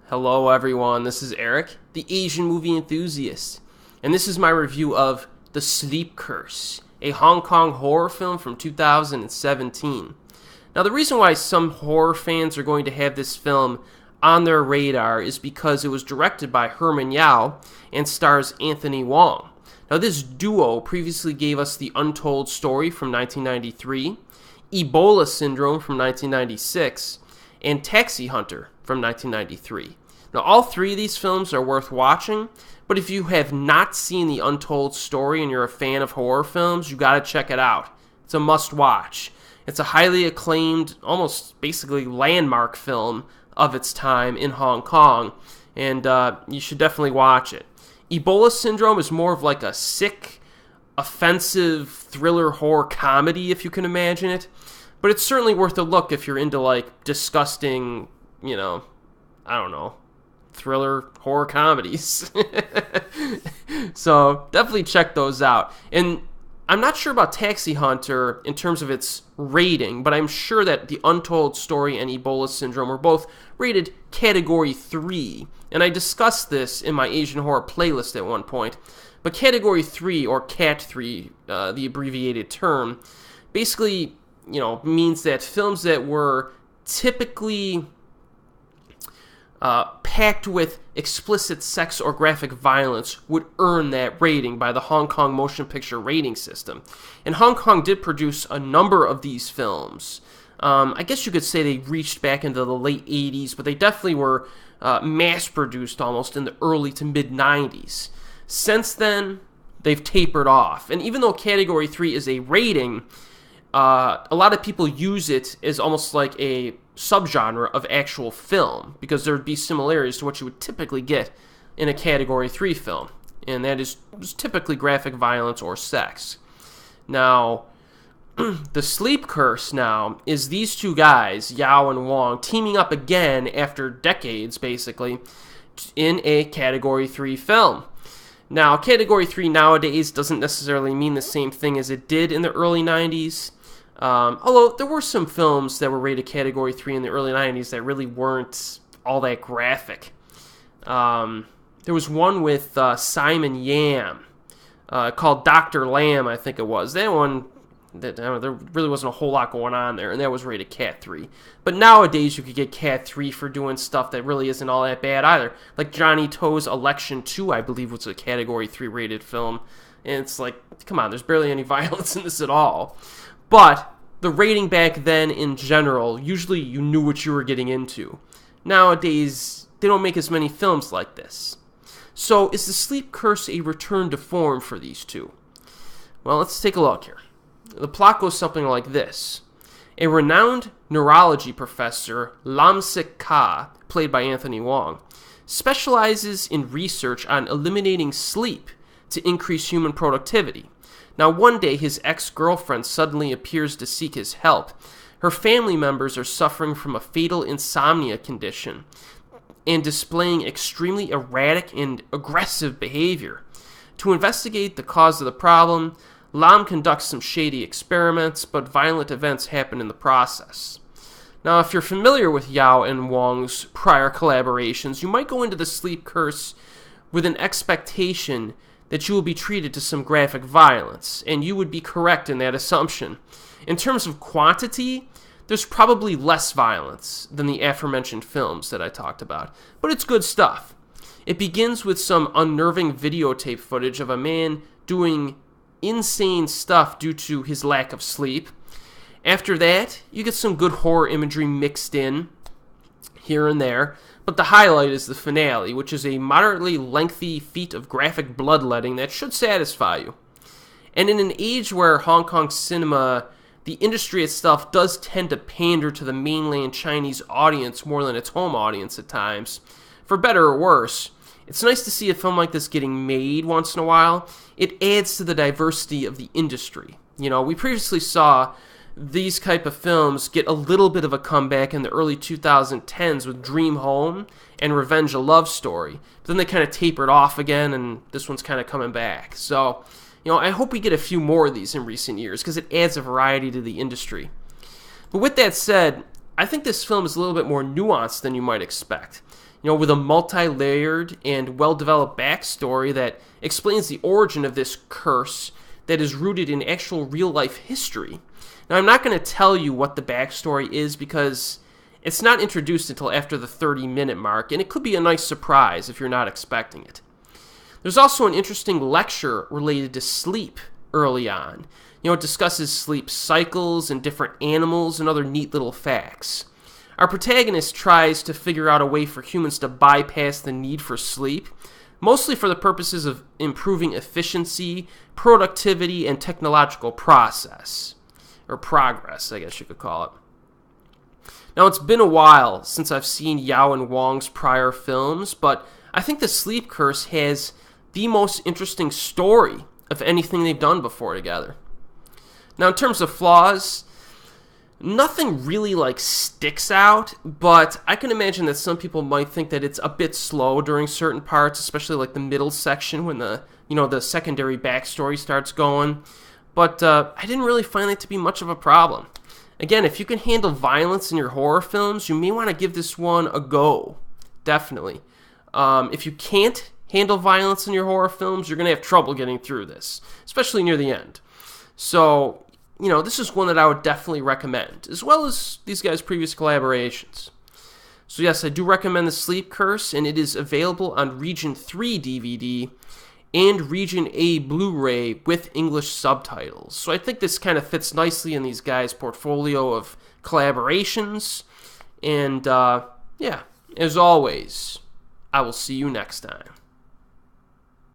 Hello everyone, this is Erik, the Asian movie enthusiast, and this is my review of The Sleep Curse, a Hong Kong horror film from 2017. Now the reason why some horror fans are going to have this film on their radar is because it was directed by Herman Yau and stars Anthony Wong. Now this duo previously gave us The Untold Story from 1993, Ebola Syndrome from 1996, and Taxi Hunter from 1993. Now, all three of these films are worth watching, but if you have not seen The Untold Story and you're a fan of horror films, you gotta check it out. It's a must-watch. It's a highly acclaimed, almost basically landmark film of its time in Hong Kong, and you should definitely watch it. Ebola Syndrome is more of like a sick, offensive thriller horror comedy, if you can imagine it. But it's certainly worth a look if you're into, like, disgusting, thriller horror comedies. So definitely check those out. And I'm not sure about Taxi Hunter in terms of its rating, but I'm sure that The Untold Story and Ebola Syndrome were both rated Category 3. And I discussed this in my Asian horror playlist at one point. But Category 3, or Cat 3, the abbreviated term, basically means that films that were typically packed with explicit sex or graphic violence would earn that rating by the Hong Kong motion picture rating system. And Hong Kong did produce a number of these films. I guess you could say they reached back into the late 80s, but they definitely were mass-produced almost in the early to mid-90s. Since then, they've tapered off. And even though Category 3 is a rating, a lot of people use it as almost like a subgenre of actual film because there would be similarities to what you would typically get in a Category 3 film, and that is typically graphic violence or sex. Now, The Sleep Curse now is these two guys, Yao and Wong, teaming up again after decades, basically, in a Category 3 film. Now, Category 3 nowadays doesn't necessarily mean the same thing as it did in the early 90s. Although there were some films that were rated Category 3 in the early 90s that really weren't all that graphic. There was one with Simon Yam called Dr. Lam, I think it was. That one, there really wasn't a whole lot going on there, and that was rated Cat 3. But nowadays you could get Cat 3 for doing stuff that really isn't all that bad either. Like Johnny To's Election 2, I believe, was a Category 3 rated film. And it's like, come on, there's barely any violence in this at all. But the rating back then in general, usually you knew what you were getting into. Nowadays, they don't make as many films like this. So is The Sleep Curse a return to form for these two? Well, let's take a look here. The plot goes something like this. A renowned neurology professor, Lam Sik Ka, played by Anthony Wong, specializes in research on eliminating sleep to increase human productivity. Now, one day, his ex-girlfriend suddenly appears to seek his help. Her family members are suffering from a fatal insomnia condition and displaying extremely erratic and aggressive behavior. To investigate the cause of the problem, Lam conducts some shady experiments, but violent events happen in the process. Now, if you're familiar with Yao and Wong's prior collaborations, you might go into The Sleep Curse with an expectation that you will be treated to some graphic violence, and you would be correct in that assumption. In terms of quantity, there's probably less violence than the aforementioned films that I talked about, but it's good stuff. It begins with some unnerving videotape footage of a man doing insane stuff due to his lack of sleep. After that, you get some good horror imagery mixed in here and there, but the highlight is the finale, which is a moderately lengthy feat of graphic bloodletting that should satisfy you. And in an age where Hong Kong cinema, the industry itself does tend to pander to the mainland Chinese audience more than its home audience at times, for better or worse, it's nice to see a film like this getting made once in a while. It adds to the diversity of the industry. We previously saw these type of films get a little bit of a comeback in the early 2010s with Dream Home and Revenge a Love Story. But then they kind of tapered off again, and this one's kind of coming back. So, I hope we get a few more of these in recent years because it adds a variety to the industry. But with that said, I think this film is a little bit more nuanced than you might expect. With a multi-layered and well-developed backstory that explains the origin of this curse that is rooted in actual real-life history. Now, I'm not going to tell you what the backstory is because it's not introduced until after the 30-minute mark, and it could be a nice surprise if you're not expecting it. There's also an interesting lecture related to sleep early on. It discusses sleep cycles and different animals and other neat little facts. Our protagonist tries to figure out a way for humans to bypass the need for sleep, mostly for the purposes of improving efficiency, productivity, and technological progress, I guess you could call it. Now, it's been a while since I've seen Yau and Wong's prior films, but I think The Sleep Curse has the most interesting story of anything they've done before together. Now, in terms of flaws, nothing really sticks out, but I can imagine that some people might think that it's a bit slow during certain parts, especially the middle section when the secondary backstory starts going. But I didn't really find that to be much of a problem. Again, if you can handle violence in your horror films, you may want to give this one a go. Definitely. If you can't handle violence in your horror films, you're going to have trouble getting through this, especially near the end. So, this is one that I would definitely recommend, as well as these guys' previous collaborations. So yes, I do recommend The Sleep Curse, and it is available on Region 3 DVD and Region A Blu-ray with English subtitles. So I think this kind of fits nicely in these guys' portfolio of collaborations. And, as always, I will see you next time.